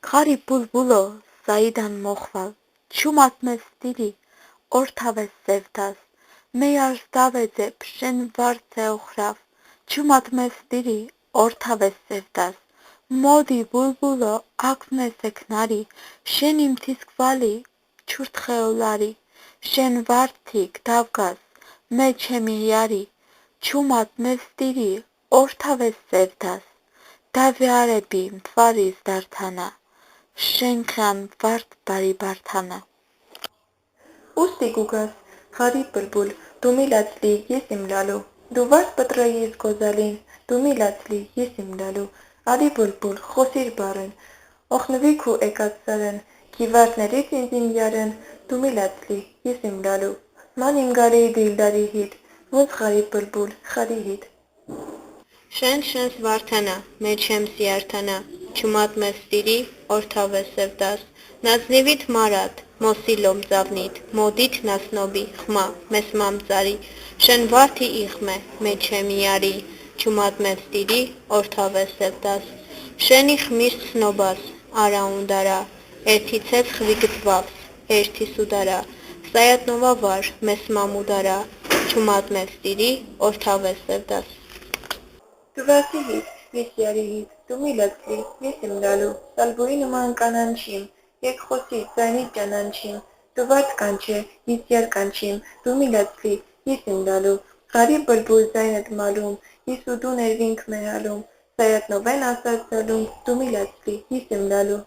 Քարի բուլբուլո Սաիդան մոխվալ, չումատ մեզ ստիլի, օրթավես սևդաս, մեյ արզդավեձե փշեն վարձե օխրավ, չումատ մեզ ստիլի, օրթավես սևդաս, մոդի բուլբուլո ակնես էքնարի, շեն իմ թիսկվալի, չուրտ խեոլարի, շեն վարդիկ դավգաս, մե չեմիյարի, չումատ մեզ ստիլի, օրթավես սևդաս, դավյարեբի մտվարիզ դարթանա, շենքան վարդ բարի բարթանա։ Ուստի գուգաս, խարի բլբուլ, դու միլացլի ես իմ լալու, դու վարդ պտրայիս գոզալին, դու միլացլի ես իմ լալու, ալի բլբուլ, խոսիր բարեն, օխնվի քու էկած սարեն, կիվարդներից ինձ յարեն, դու միլացլի ես իմ լալու, ման իմ գալի դիլդարի հիտ, ոնց խարի բլբուլ, խարի հիտ։ Շեն շենս վարդանա, մեջ եմ սիարտանա, չումատ մեզ ստիրի, օրթավես սևդաս, նազնիվիտ մարատ, մոսիլոմ ծավնիտ, մոդիտ նասնոբի, խմա, մեզ մամծարի, շեն վարդի իխմե, մեջ եմ յարի, չումատ մեզ ստիրի, օրթավես սևդաս, շենի խմիշ սնոբաս, արաունդարա, էրթիցես խվիգտվավս, էրթի սուդարա, սայատնովա վար, մեզ մամուդարա, չումատ մեզ ստիրի, օրթավես սևդաս։ Դու վասի հիտ, ես յարի հիտ, դու միլացլի, ես իմ լալու, սալբոյի նման կանանչիմ, եկ խոսի, ձայնի ճանանչիմ, դու վարդ կանչե, ես յար կանչիմ, դու միլացլի, ես իմ լալու, խարի բլբուլ ձայնդ մալում, ես ու դու ներվինք մեհալում, սայատնովեն ասած զալում, դու միլացլի, ես իմ լալու։